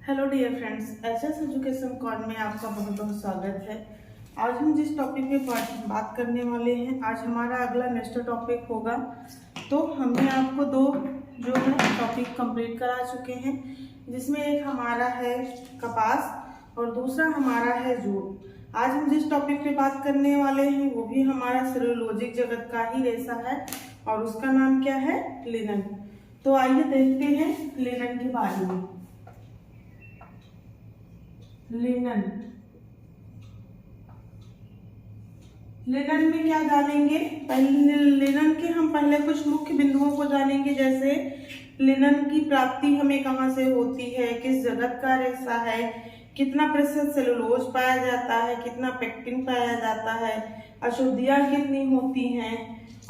Hello dear friends, HS education corner में आपका बहुत बहुत स्वागत है। आज हम जिस टॉपिक पे बात करने वाले हैं, आज हमारा अगला नेक्स्ट टॉपिक होगा। तो हमने आपको दो जो है टॉपिक कंप्लीट करा चुके हैं, जिसमें एक हमारा है कपास और दूसरा हमारा है जूट। आज हम जिस टॉपिक पे बात करने वाले हैं वो भी हमारा सेलुलोजिक जगत का ही रेशा है और उसका नाम क्या है? लिनन। तो आइए देखते हैं लिनन के बारे में। लिनन में क्या जानेंगे? पहले लिनन के हम पहले कुछ मुख्य बिंदुओं को जानेंगे, जैसे लिनन की प्राप्ति हमें कहाँ से होती है, किस जगत का रेशा है, कितना प्रतिशत सेलुलोज पाया जाता है, कितना पेक्टिन पाया जाता है, अशुद्धियां कितनी होती हैं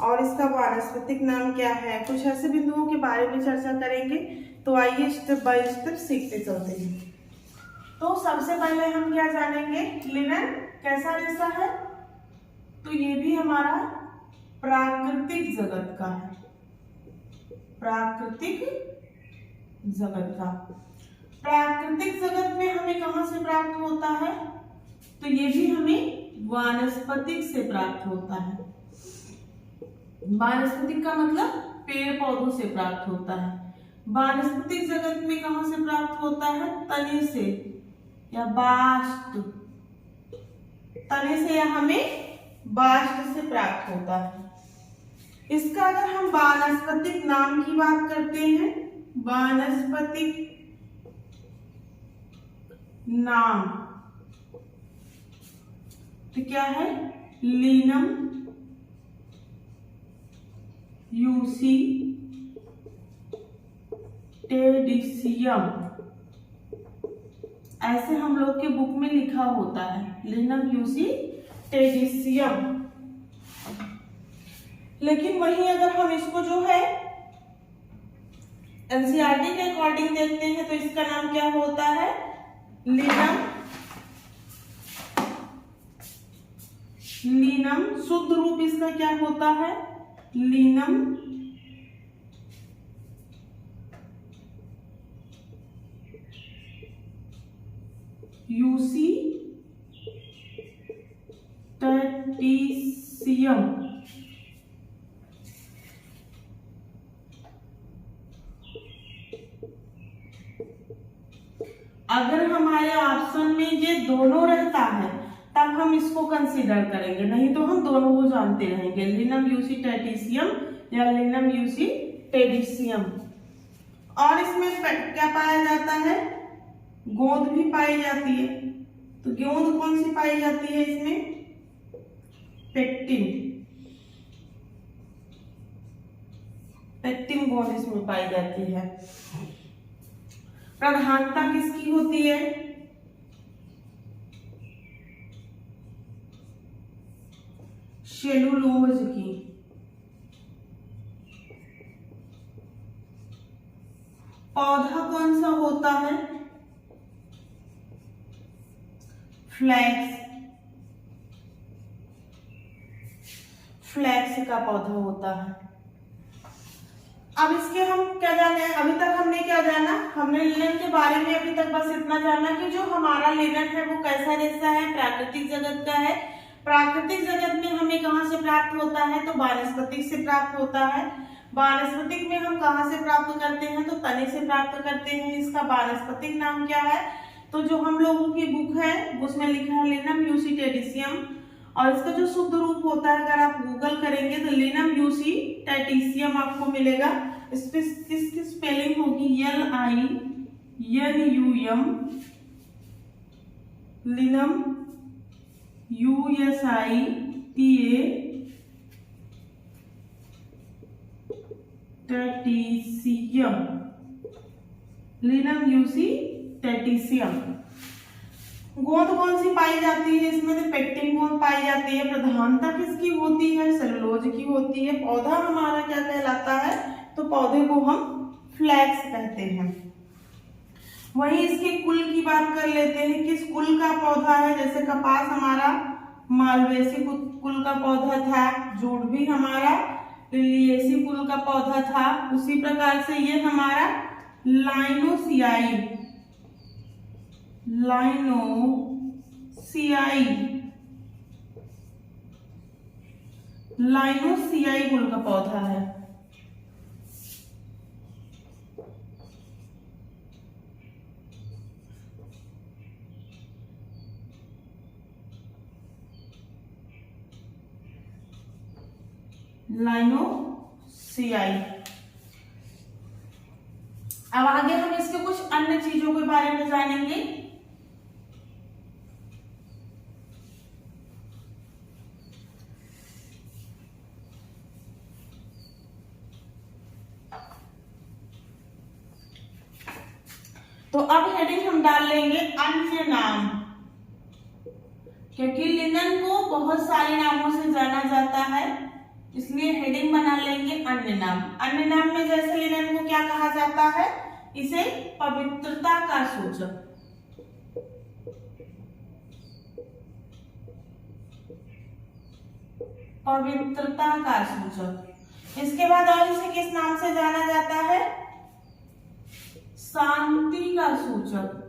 और इसका वानस्पतिक नाम क्या है। कुछ ऐसे बिंदुओं के बारे में चर्चा करेंगे। तो आइए स्टेप बाय स्टेप सीखते चलते हैं। तो सबसे पहले हम क्या जानेंगे? लिनन कैसा रेशा है? तो ये भी हमारा प्राकृतिक जगत का है, प्राकृतिक जगत का। प्राकृतिक जगत में हमें कहां से प्राप्त होता है? तो ये भी हमें वानस्पतिक से प्राप्त होता है। वानस्पतिक का मतलब पेड़ पौधों से प्राप्त होता है। वानस्पतिक जगत में कहां से प्राप्त होता है? तने से या बाष्ट, तने से या हमें बाष्ट से प्राप्त होता है। इसका अगर हम वानस्पतिक नाम की बात करते हैं, वानस्पतिक नाम तो क्या है? लिनम यूसी टेडिसियम, ऐसे हम लोग के बुक में लिखा होता है, लिनम यूसी टेडिसियम। लेकिन वहीं अगर हम इसको जो है एनसीईआरटी के अकॉर्डिंग देखते हैं तो इसका नाम क्या होता है? लिनम शुद्ध रूप इसका क्या होता है? Linum usitatissimum. अगर हमारे ऑप्शन में ये दोनों रहता है तब हम इसको कंसीडर करेंगे, नहीं तो हम दोनों को जानते रहेंगे, लिनम यूसी टेटिसियम या लिनम यूसी टेडिसियम। और इसमें क्या पाया जाता है? गोंद भी पाई जाती है। तो गोंद कौन सी पाई जाती है इसमें? पेक्टिन। पेक्टिन गोंद इसमें पाई जाती है। प्रधानता किसकी होती है? सेलुलोज की। पौधा कौन सा होता है? फ्लैक्स। फ्लैक्स का पौधा होता है। अब इसके हम क्या जाने? अभी तक हमने क्या जाना? हमने लिनन के बारे में अभी तक बस इतना जाना कि जो हमारा लिनन है वो कैसा रेशा है? प्राकृतिक जगत का है। प्राकृतिक जगत में हमें कहां से प्राप्त होता है? तो वानस्पतिक से प्राप्त होता है। वानस्पतिक में हम कहां से प्राप्त करते हैं? तो तने से प्राप्त करते हैं। इसका वानस्पतिक नाम क्या है? तो जो हम लोगों की बुक है उसमें लिखा है लिनम यूसी टेडिसियम, और इसका जो शुद्ध रूप होता है अगर आप गूगल करेंगे तो लिनम यूसी टेटिसियम आपको मिलेगा। इसकी स्पेलिंग होगी LINUM, लिनम USITA टेटिसियम, लिनम यूसी टेटिसियम। गोंद कौन सी पाई जाती है इसमें? तो पेक्टिन गोंद पाई जाती है। प्रधानता किसकी होती है? सेलुलोज की होती है। पौधा हमारा क्या कहलाता है? तो पौधे को हम फ्लैक्स कहते हैं। वहीं इसके कुल की बात कर लेते हैं, किस कुल का पौधा है? जैसे कपास हमारा मालवेसी कुल का पौधा था, जूट भी हमारा लिलिएसी कुल का पौधा था। उसी प्रकार से ये हमारा लाइनोसियाई लाइनोसियाई, लाइनोसियाई कुल का पौधा है। लाइनोसियाई। अब आगे हम इसके कुछ अन्य चीजों के बारे में जानेंगे। तो अब हेडिंग हम डाल लेंगे अन्य नाम, क्योंकि लिनन को बहुत सारे नामों से जाना जाता है, इसलिए हेडिंग बना लेंगे अन्य नाम। अन्य नाम में जैसे लिनन को क्या कहा जाता है, इसे पवित्रता का सूचक, पवित्रता का सूचक। इसके बाद और इसे किस नाम से जाना जाता है, शांति का सूचक,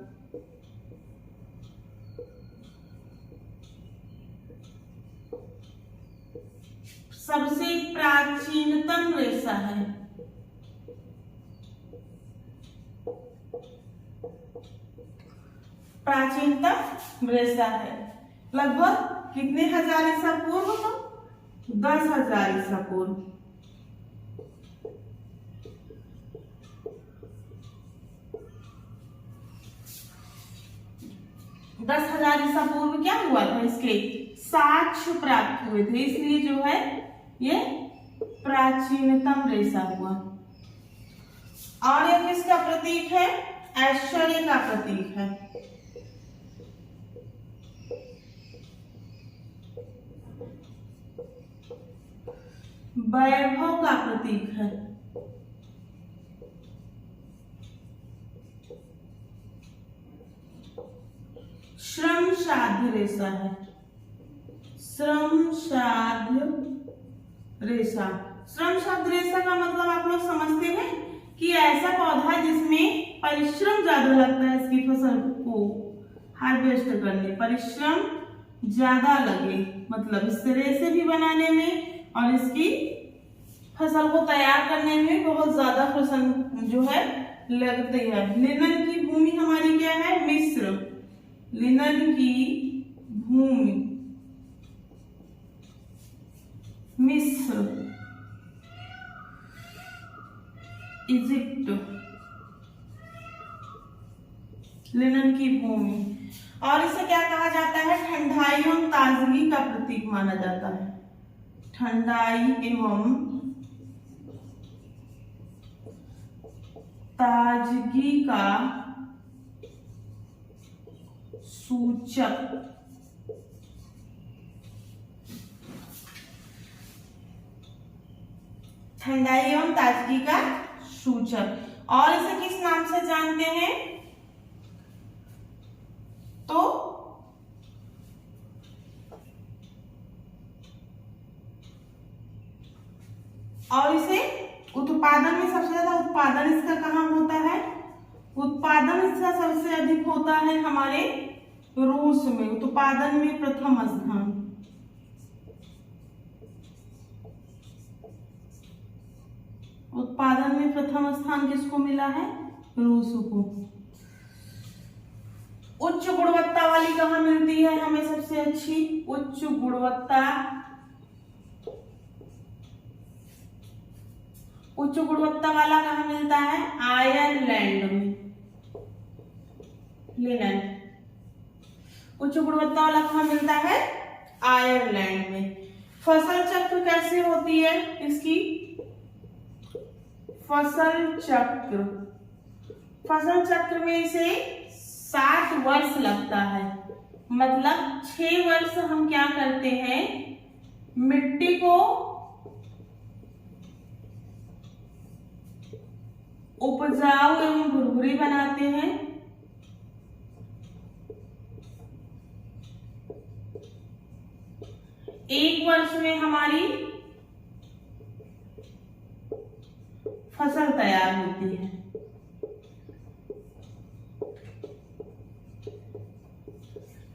सबसे प्राचीनतम रेशा है, प्राचीनतम रेशा है। लगभग कितने हजार ईसा पूर्व, तो 10,000 ईसा पूर्व। 10,000 ईसा पूर्व क्या हुआ था, इसके साक्ष्य प्राप्त हुए थे, इसलिए जो है ये प्राचीनतम रेशा हुआ। और यह किसका प्रतीक है, ऐश्वर्य का प्रतीक है। वैभव का प्रतीक है। श्रम साध्य रेशा है, श्रम साध्य रेशा। श्रम साध्य रेशा का मतलब आप लोग समझते हैं कि ऐसा पौधा जिसमें परिश्रम ज्यादा लगता है, इसकी फसल को हार्वेस्ट करने परिश्रम ज्यादा लगे, मतलब इस तरह से भी बनाने में और इसकी फसल को तैयार करने में बहुत ज्यादा फसल जो है लगती है। लिनन की भूमि हमारी क्या है, मिस्र। लिनन की भूमि मिस्र, इजिप्ट, लिनन की भूमि। और इसे क्या कहा जाता है, ठंडाई एवं ताजगी का प्रतीक माना जाता है। ठंडाई एवं ताजगी का सूचक। ठंडाई एवं ताजगी का सूचक। और इसे किस नाम से जानते हैं, तो और इसे उत्पादन में सबसे ज्यादा उत्पादन इसका कहाँ होता है, उत्पादन इसका सबसे अधिक होता है हमारे रूस में, उत्पादन में प्रथम स्थान। उत्पादन में प्रथम स्थान किसको मिला है, रूस को। उच्च गुणवत्ता वाली कहाँ मिलती है हमें सबसे अच्छी, उच्च गुणवत्ता, उच्च गुणवत्ता वाला कहाँ मिलता है, आयरलैंड में। लिनन उच्च गुणवत्ता वाला कहाँ मिलता है, आयरलैंड में। फसल चक्र कैसे होती है इसकी, फसल चक्र, फसल चक्र में इसे 60 वर्ष लगता है। मतलब 6 वर्ष हम क्या करते हैं, मिट्टी को उपजाऊ एवं भुरभुरी बनाते हैं। एक वर्ष में हमारी फसल तैयार होती है।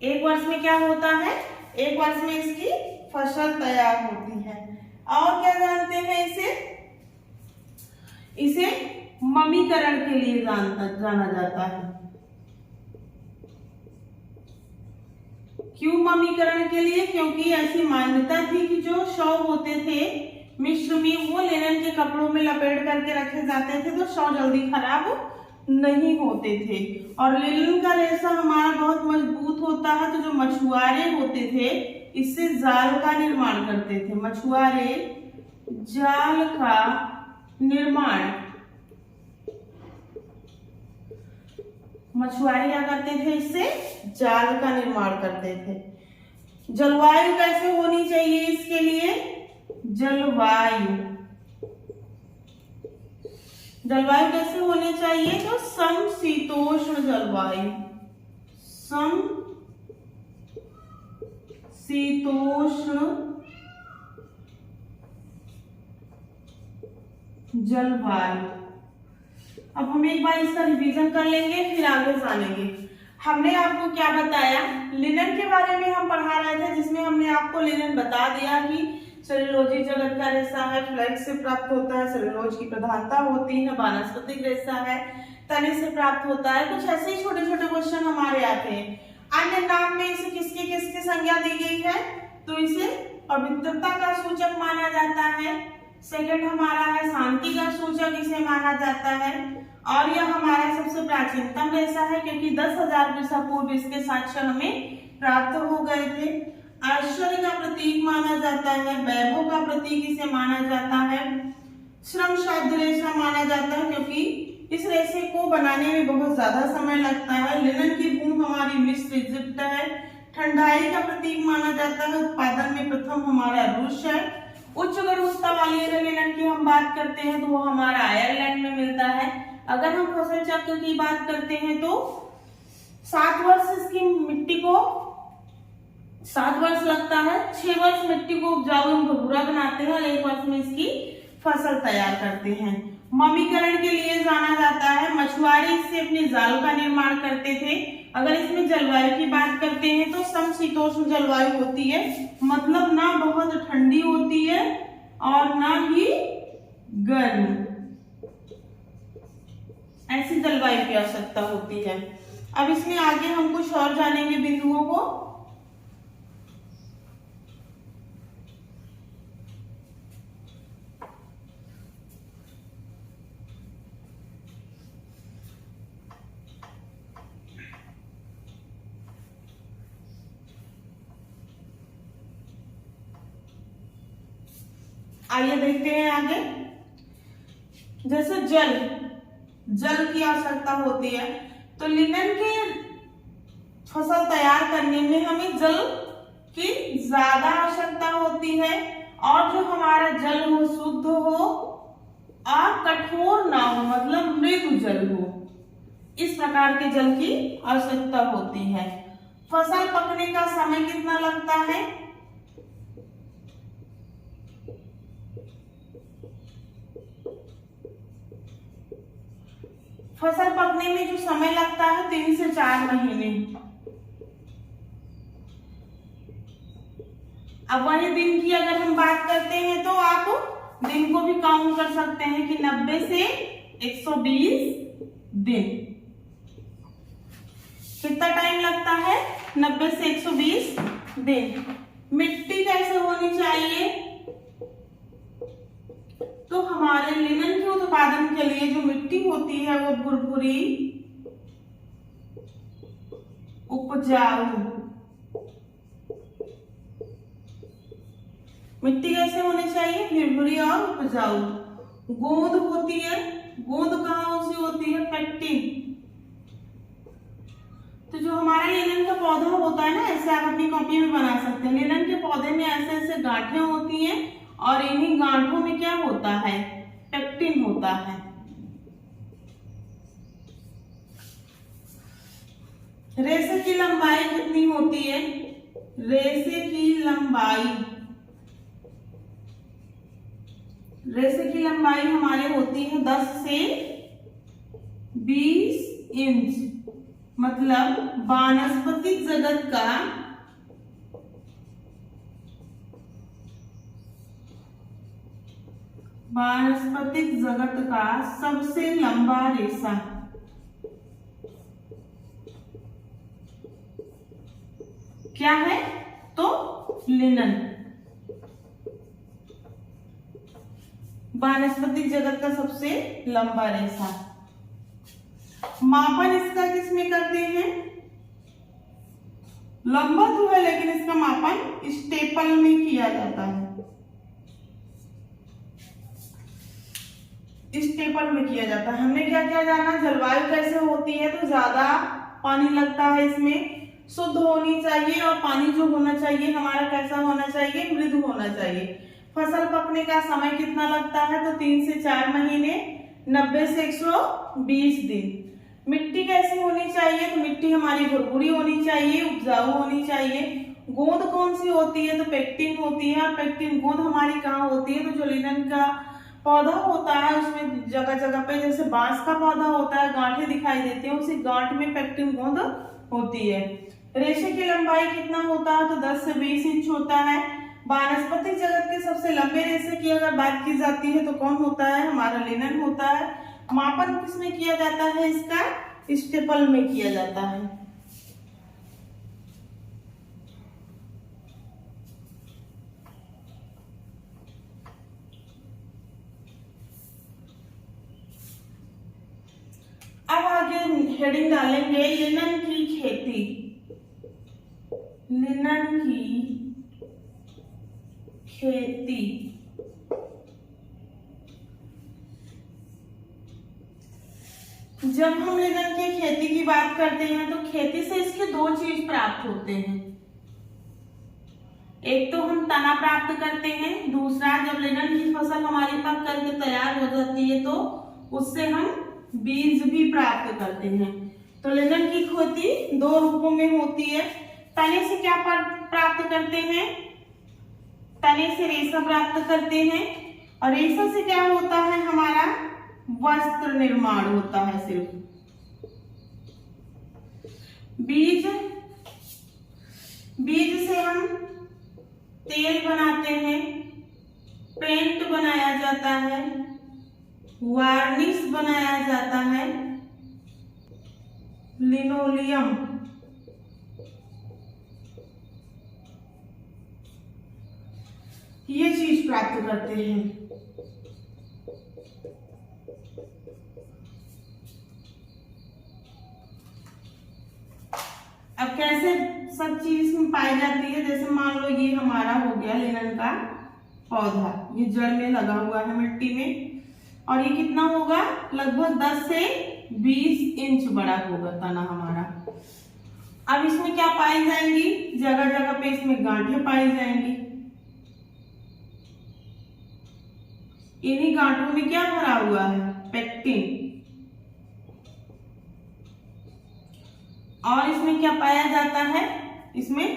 एक वर्ष में क्या होता है, एक वर्ष में इसकी फसल तैयार होती है। और क्या जानते हैं इसे ममीकरण के लिए जाना जाता है। क्यों ममीकरण के लिए? क्योंकि ऐसी मान्यता थी कि जो शव होते थे मिस्र में, वो लिनन के कपड़ों में लपेट करके रखे जाते थे, तो शव जल्दी खराब नहीं होते थे। और लिनन का रेशा हमारा बहुत मजबूत होता है, तो जो मछुआरे होते थे इससे जाल का निर्माण करते थे। मछुआरे जाल का निर्माण, मछुआरे क्या करते थे, इससे जाल का निर्माण करते थे। जलवायु कैसे होनी चाहिए इसके लिए? जलवायु कैसे होनी चाहिए? तो समशीतोष्ण जलवायु, समशीतोष्ण जलवायु। अब हम एक बार इसका रिवीजन कर लेंगे, फिर आगे जानेंगे। हमने आपको क्या बताया? लिनन के बारे में हम पढ़ा रहे थे, जिसमें हमने आपको लिनन बता दिया कि सेलुलोजी जगत का रेशा है, फ्लैक्स से प्राप्त होता है, सेलुलोज की प्रधानता होती है, वानस्पतिक रेशा है, तने से प्राप्त होता है। कुछ ऐसे ही छोटे छोटे क्वेश्चन हमारे आते हैं। अन्य नाम में इसे किसकी किसकी संज्ञा दी गई है? तो इसे पवित्रता का सूचक माना जाता है। सेकंड हमारा है शांति का सूचक इसे माना जाता है। और यह हमारा सबसे प्राचीनतम रेशा है, क्योंकि 10,000 ईसा पूर्व इसके साक्ष्य हमें प्राप्त हो गए थे। ऐश्वर्य का प्रतीक माना जाता है, वैभव का प्रतीक इसे माना जाता है। श्रम साध्य रेशा माना जाता है, क्योंकि इस रेशे को बनाने में बहुत ज्यादा समय लगता है। लिनन की भूमि हमारी मिस्र इजिप्ट है। ठंडाई का प्रतीक माना जाता है। उत्पादन में प्रथम हमारा रूस है। उच्च गुणवत्ता वाली लिनन की हम बात करते हैं तो वो हमारा आयरलैंड में मिलता है। अगर हम फसल चक्र की बात करते हैं तो 7 वर्ष इसकी मिट्टी को 7 वर्ष लगता है। 6 वर्ष मिट्टी को उपजाऊ एवं भुरभुरा बनाते हैं और 1 वर्ष में इसकी फसल तैयार करते हैं। ममीकरण के लिए जाना जाता है। मछुआरे इससे अपने जाल का निर्माण करते थे। अगर इसमें जलवायु की बात करते हैं तो समशीतोष्ण जलवायु होती है, मतलब ना बहुत ठंडी होती है और ना ही गर्म, ऐसी जलवायु की आवश्यकता होती है। अब इसमें आगे हम कुछ और जानेंगे बिंदुओं को। आइए देखते हैं आगे। जैसे जल की आवश्यकता होती है, तो लिनन के फसल तैयार करने में हमें जल की ज्यादा आवश्यकता होती है। और जो हमारा जल हो शुद्ध हो और कठोर ना हो, मतलब मृदु जल हो, इस प्रकार के जल की आवश्यकता होती है। फसल पकने का समय कितना लगता है? फसल पकने में जो समय लगता है 3 से 4 महीने। अब वही दिन की अगर हम बात करते हैं तो आप दिन को भी काउंट कर सकते हैं कि 90 से 120 दिन। कितना टाइम लगता है? 90 से 120 दिन। मिट्टी कैसे होनी चाहिए? तो हमारे लिनन के उत्पादन के लिए जो मिट्टी होती है वो भुरभुरी, उपजाऊ। मिट्टी कैसे होनी चाहिए? भुरभुरी और उपजाऊ। गोंद होती है। गोंद कहाँ से होती है? पेक्टिन। तो जो हमारा लिनन का पौधा होता है ना, ऐसे आप अपनी कॉपी में बना सकते हैं। लिनन के पौधे में ऐसे ऐसे गांठें होती हैं और इन्हीं गांठों में क्या होता है? पेक्टिन होता है। रेशे की लंबाई कितनी होती है? रेशे की लंबाई हमारे होती है 10 से 20 इंच, मतलब वानस्पतिक जगत का सबसे लंबा रेशा क्या है? तो लिनन। वानस्पतिक जगत का सबसे लंबा रेशा। मापन इसका किसमें करते हैं? लंबा तो है लेकिन इसका मापन स्टेपल में किया जाता है। स्टेपल में किया जाता है। हमने क्या क्या जाना? जलवायु कैसे होती है, तो ज्यादा पानी लगता है इसमें, शुद्ध होनी चाहिए, और पानी जो होना चाहिए हमारा कैसा होना चाहिए? मृदु होना चाहिए। फसल पकने का समय कितना लगता है? तो 3 से 4 महीने, 90 से 120 दिन। मिट्टी कैसी होनी चाहिए? तो मिट्टी हमारी भुरभुरी होनी चाहिए, उपजाऊ होनी चाहिए। गोंद कौन सी होती है? तो पेक्टिन होती है। और पेक्टिन गोंद हमारी कहाँ होती है? तो जो लिनन का पौधा होता है उसमें जगह जगह पे, जैसे बांस का पौधा होता है, गांठें दिखाई देती है, उसी गांठ में पेक्टिन गोंद होती है। रेशे की लंबाई कितना होता है? तो 10 से 20 इंच होता है। वानस्पतिक जगत के सबसे लंबे रेशे की अगर बात की जाती है तो कौन होता है? हमारा लिनन होता है। मापन किसमें किया जाता है? इसका स्टेपल में किया जाता है। अब आगे हेडिंग डालेंगे लिनन की खेती। लिनन की खेती। जब हम लिनन की खेती की बात करते हैं तो खेती से इसके 2 चीज प्राप्त होते हैं। एक तो हम तना प्राप्त करते हैं, दूसरा जब लिनन की फसल हमारी पक करके तैयार हो जाती है तो उससे हम बीज भी प्राप्त करते हैं। तो लिनन की खेती 2 रूपों में होती है। तने से क्या प्राप्त करते हैं? तने से रेशा प्राप्त करते हैं, और रेशा से क्या होता है? हमारा वस्त्र निर्माण होता है। सिर्फ बीज से हम तेल बनाते हैं, पेंट बनाया जाता है, वार्निश बनाया जाता है, लिनोलियम, ये चीज प्राप्त करते हैं। अब कैसे सब चीज में पाई जाती है? जैसे मान लो ये हमारा हो गया लिनन का पौधा, ये जड़ में लगा हुआ है मिट्टी में, और ये कितना होगा? लगभग 10 से 20 इंच बड़ा होगा तना हमारा। अब इसमें क्या पाई जाएंगी? जगह जगह पे इसमें गांठें पाई जाएंगी। इन्हीं गांठों में क्या भरा हुआ है? पेक्टिन। और इसमें क्या पाया जाता है? इसमें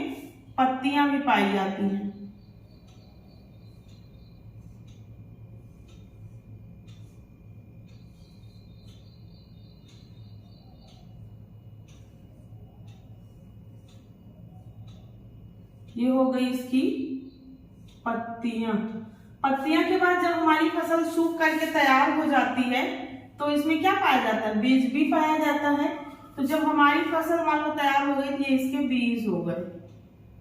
पत्तियां भी पाई जाती हैं। ये हो गई इसकी पत्तियां। पत्तियां के बाद जब हमारी फसल सूख करके तैयार हो जाती है तो इसमें क्या पाया जाता है? बीज भी पाया जाता है। तो जब हमारी फसल मान लो तैयार हो गई थी, इसके बीज हो गए।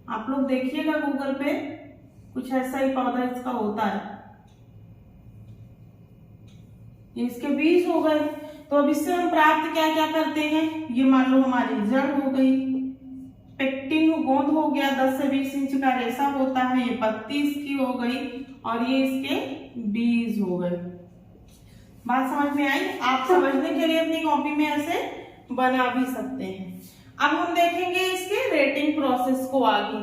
आप लोग देखिएगा गूगल पे, कुछ ऐसा ही पौधा इसका होता है, ये इसके बीज हो गए। तो अब इससे हम प्राप्त क्या क्या करते हैं? ये मान लो हमारी जड़ हो गई, पेक्टिन गोंद हो गया, 10 से 20 इंच का रेशा होता है, ये पत्ती इसकी हो गई, और ये इसके बीज हो गए। बात समझ में आई? आप समझने के लिए अपनी कॉपी में ऐसे बना भी सकते हैं। अब हम देखेंगे इसके रेटिंग प्रोसेस को आगे।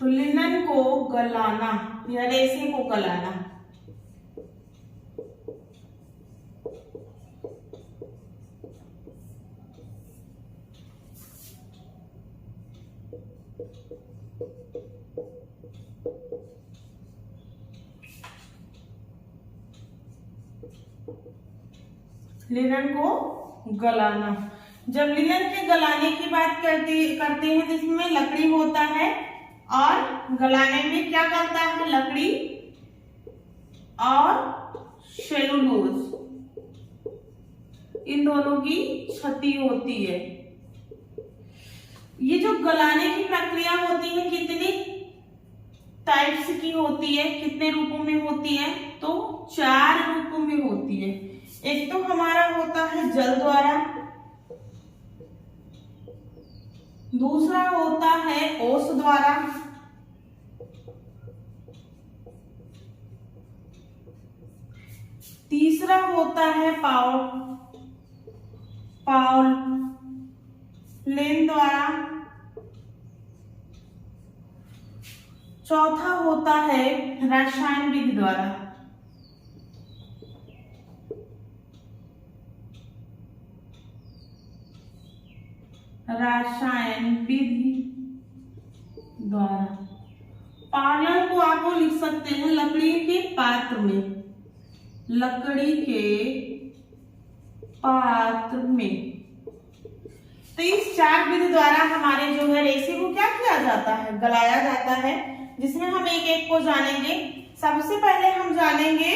तो लिनन को गलाना या रेशे को गलाना। लिनन को गलाना। जब लिनन के गलाने की बात करते हैं तो इसमें लकड़ी होता है और गलाने में क्या करता है, लकड़ी और सेलुलोज, इन दोनों की क्षति होती है। ये जो गलाने की प्रक्रिया होती है कितनी टाइप्स की होती है, कितने रूपों में होती है, तो 4 रूपों में होती है। एक तो हमारा होता है जल द्वारा, दूसरा होता है ओस द्वारा, तीसरा होता है पावलेन द्वारा, चौथा होता है रसायन विधि द्वारा। रसायन विधि द्वारा। पालन को आप लिख सकते हैं लकड़ी के पात्र में, लकड़ी के पात्र में। तो इस 4 विधि द्वारा हमारे जो है रेशे को क्या किया जाता है, गलाया जाता है, जिसमें हम एक एक को जानेंगे। सबसे पहले हम जानेंगे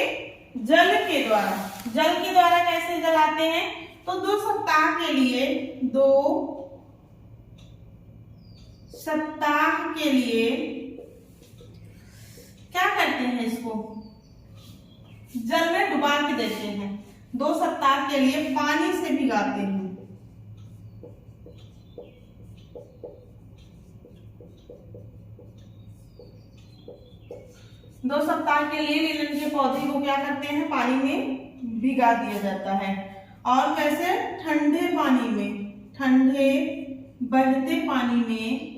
जल के द्वारा। जल के द्वारा कैसे गलाते हैं, तो 2 सप्ताह के लिए 2 सप्ताह के लिए क्या करते हैं, इसको जल में डुबा के देते हैं। 2 सप्ताह के लिए पानी से भिगाते हैं। 2 सप्ताह के लिए लिनन के पौधे को क्या करते हैं, पानी में भिगा दिया जाता है। और कैसे, ठंडे पानी में, ठंडे बहते पानी में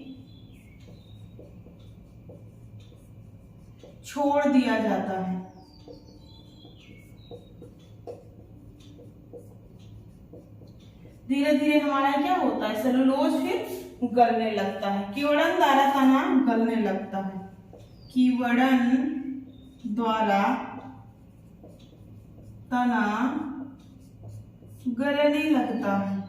छोड़ दिया जाता है। धीरे धीरे हमारा क्या होता है, सेलुलोज फिर गलने लगता है। कीवड़न द्वारा तना गलने लगता है, कीवड़न द्वारा तना गलने लगता है।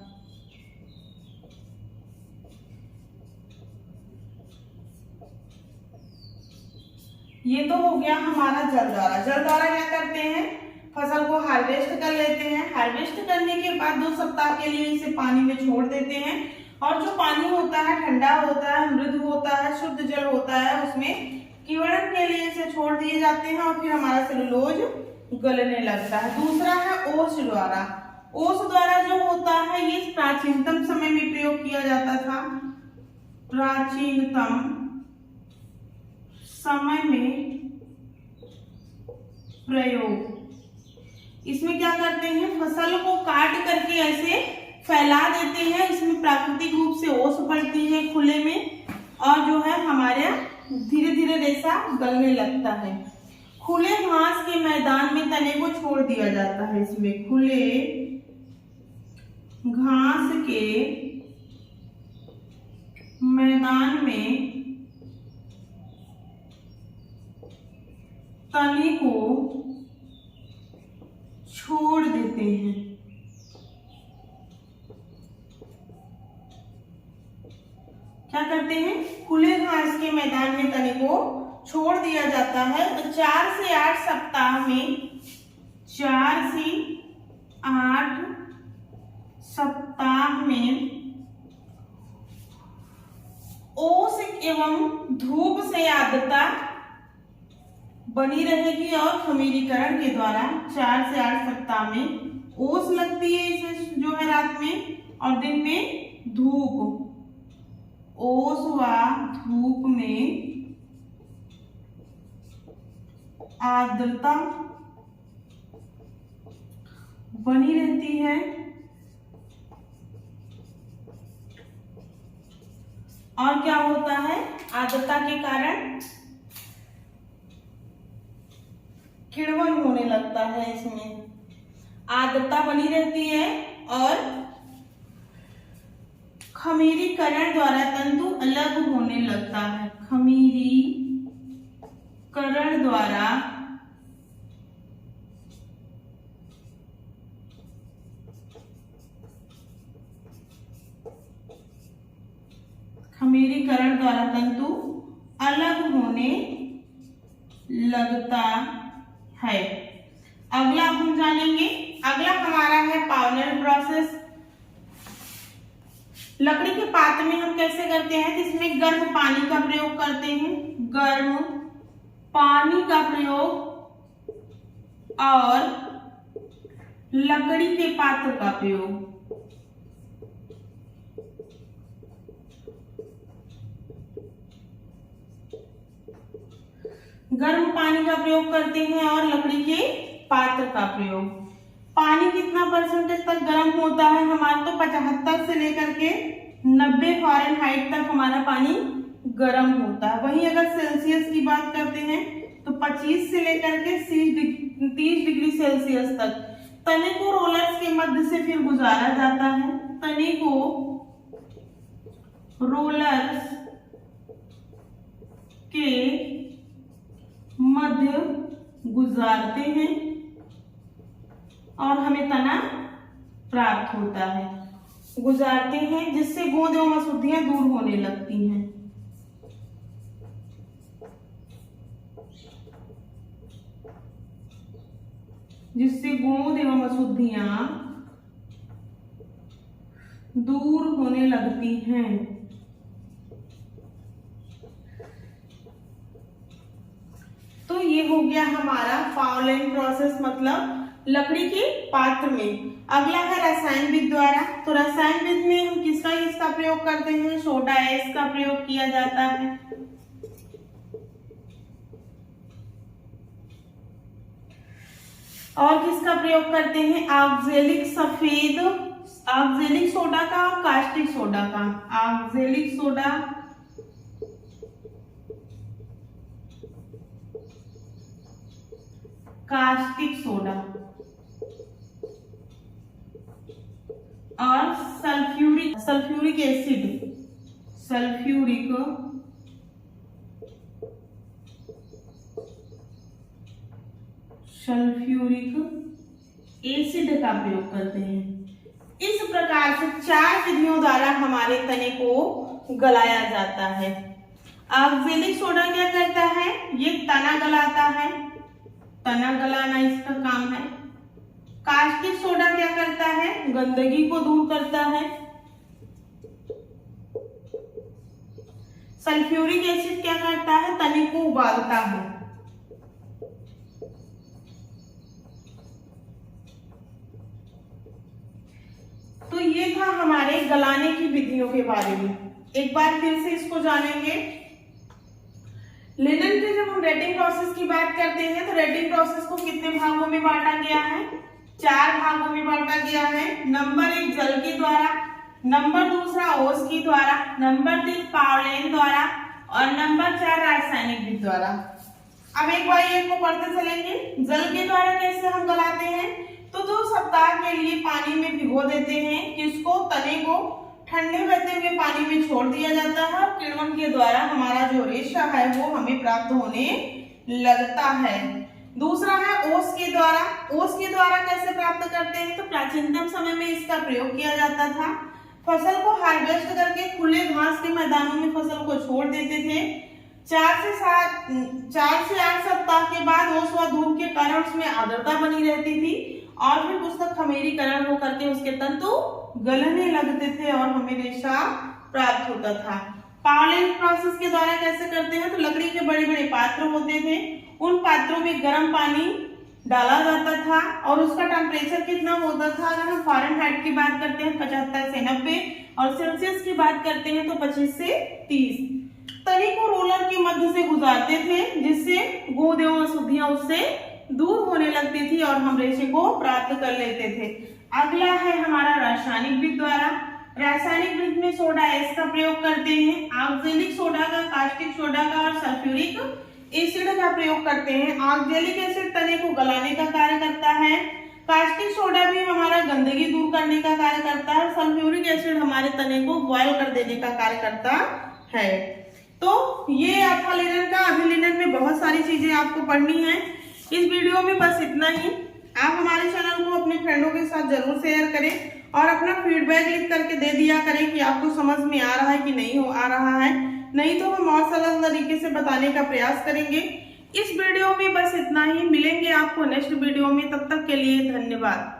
ये तो हो गया हमारा जल द्वारा। जल द्वारा क्या करते हैं, फसल को हार्वेस्ट कर लेते हैं। हार्वेस्ट करने के बाद 2 सप्ताह के लिए इसे पानी में छोड़ देते हैं। और जो पानी होता है ठंडा होता है, मृदु होता है, शुद्ध जल होता है, उसमें कीवड़न के लिए इसे छोड़ दिए जाते हैं और फिर हमारा सेलुलोज गलने लगता है। दूसरा है ओस द्वारा। ओस द्वारा जो होता है ये प्राचीनतम समय में प्रयोग किया जाता था। प्राचीनतम समय में प्रयोग। इसमें क्या करते हैं, फसल को काट करके ऐसे फैला देते हैं। इसमें प्राकृतिक रूप से ओस पड़ती है खुले में, और जो है हमारे धीरे धीरे रेशा गलने लगता है। खुले घास के मैदान में तने को छोड़ दिया जाता है। इसमें खुले घास के मैदान में तने को छोड़ देते हैं। क्या करते हैं, खुले घास के मैदान में तने को छोड़ दिया जाता है। तो 4 से 8 सप्ताह में, 4 से 8 सप्ताह में ओस एवं धूप से आर्द्रता बनी रहेगी और खमीरीकरण के द्वारा 4 से 8 सप्ताह में ओस लगती है इसे जो है रात में, और दिन में धूप। ओस व धूप में आर्द्रता बनी रहती है और क्या होता है, आर्द्रता के कारण किण्वन होने लगता है। इसमें आर्द्रता बनी रहती है और खमीरीकरण द्वारा तंतु अलग होने लगता है। खमीरीकरण द्वारा तंतु अलग होने लगता है। अगला हम जानेंगे, अगला हमारा है पावलर प्रोसेस। लकड़ी के पात्र में हम कैसे करते हैं, इसमें गर्म पानी का प्रयोग करते हैं, गर्म पानी का प्रयोग और लकड़ी के पात्र का प्रयोग। गर्म पानी का प्रयोग करते हैं और लकड़ी के पात्र का प्रयोग। पानी कितना परसेंटेज तक गर्म होता है हमारा, तो 75 से लेकर के 90 फ़ारेनहाइट तक हमारा पानी गर्म होता है। वहीं अगर सेल्सियस की बात करते हैं तो 25 से लेकर के 30 डिग्री सेल्सियस तक। तने को रोलर्स के मध्य से फिर गुजारा जाता है। तने को रोलर्स के मध्य गुजारते हैं और हमें तना प्राप्त होता है, गुजारते हैं, जिससे गोंद एवं अशुद्धियां दूर होने लगती हैं। जिससे गोंद एवं अशुद्धियां दूर होने लगती हैं। तो ये हो गया हमारा पावलाइन प्रोसेस, मतलब लकड़ी के पात्र में। अगला है रसायन विद द्वारा। तो रसायन विद में हम किसका प्रयोग करते हैं, सोडा एस का प्रयोग किया जाता है। और किसका प्रयोग करते हैं, ऑक्जेलिक सफेद, ऑक्जेलिक सोडा का और कास्टिक सोडा का। ऑक्जेलिक सोडा कास्टिक सोडा और सल्फ्यूरिक एसिड, सल्फ्यूरिक एसिड का प्रयोग करते हैं। इस प्रकार से 4 विधियों द्वारा हमारे तने को गलाया जाता है। ऑक्जेलिक सोडा क्या करता है, ये तना गलाता है, तना गलाना इसका काम है। कास्टिक सोडा क्या करता है, गंदगी को दूर करता है। सल्फ्यूरिक एसिड क्या करता है, तने को उबालता है। तो ये था हमारे गलाने की विधियों के बारे में। एक बार फिर से इसको जानेंगे। लिनन के जब हम रेटिंग प्रोसेस की बात करते हैं तो रेटिंग प्रोसेस को कितने भागों में बांटा गया है, 4 भागों में बांटा गया है। नंबर 1 जल के द्वारा, नंबर 2 ओस के द्वारा, नंबर 3 पावलाइन द्वारा और नंबर 4 रासायनिक विधि द्वारा। अब एक बार एक को पढ़ते चलेंगे। जल के द्वारा कैसे हम गलाते हैं, तो 2 सप्ताह के लिए पानी में भिगो देते हैं, किसको, तने को। ठंडे बहते हुए पानी में छोड़ दिया जाता है और किण्वन के द्वारा हमारा जो रेशा है वो हमें प्राप्त होने लगता है। दूसरा है ओस के द्वारा। ओस के द्वारा कैसे प्राप्त करते हैं, तो प्राचीनतम समय में इसका प्रयोग किया जाता था। फसल को हार्वेस्ट करके खुले घास के मैदानों में फसल को छोड़ देते थे। 4 से 8 सप्ताह के बाद ओस व धूप के कारण उसमें आर्द्रता बनी रहती थी और फिर उसका खमीरीकरण होकर के उसके तंतु गलने लगते थे और हमें रेशा प्राप्त होता था। पावलाइन प्रोसेस के द्वारा कैसे करते हैं, तो लकड़ी के बड़े बड़े पात्र होते थे, उन पात्रों में गर्म पानी डाला जाता था और उसका टेम्परेचर कितना होता था, अगर हम फ़ारेनहाइट की बात करते हैं 75 से 90 और सेल्सियस की बात करते हैं तो 25 से 30। तने को रोलर के मध्य से गुजारते थे, जिससे गोंद एवं अशुद्धियां उससे दूर होने लगती थी और हम रेशे को प्राप्त कर लेते थे। अगला है हमारा रासायनिक विधि द्वारा। रासायनिक विधि में सोडा एस का प्रयोग करते हैं, ऑक्जेलिक सोडा का, कास्टिक सोडा का और सल्फ्यूरिक एसिड का प्रयोग करते हैं। ऑक्जेलिक एसिड तने को गलाने का कार्य करता है, कास्टिक सोडा भी हमारा गंदगी दूर करने का कार्य करता है। सल्फ्यूरिक एसिड हमारे तने को बॉयल कर देने का कार्य करता है। तो ये आपका लिनन का, अभी लिनन में बहुत सारी चीजें आपको पढ़नी है। इस वीडियो में बस इतना ही। आप हमारे चैनल को अपने फ्रेंडों के साथ जरूर शेयर करें और अपना फीडबैक लिख करके दे दिया करें कि आपको समझ में आ रहा है कि नहीं आ रहा है। नहीं तो हम और सरल तरीके से बताने का प्रयास करेंगे। इस वीडियो में बस इतना ही। मिलेंगे आपको नेक्स्ट वीडियो में, तब तक के लिए धन्यवाद।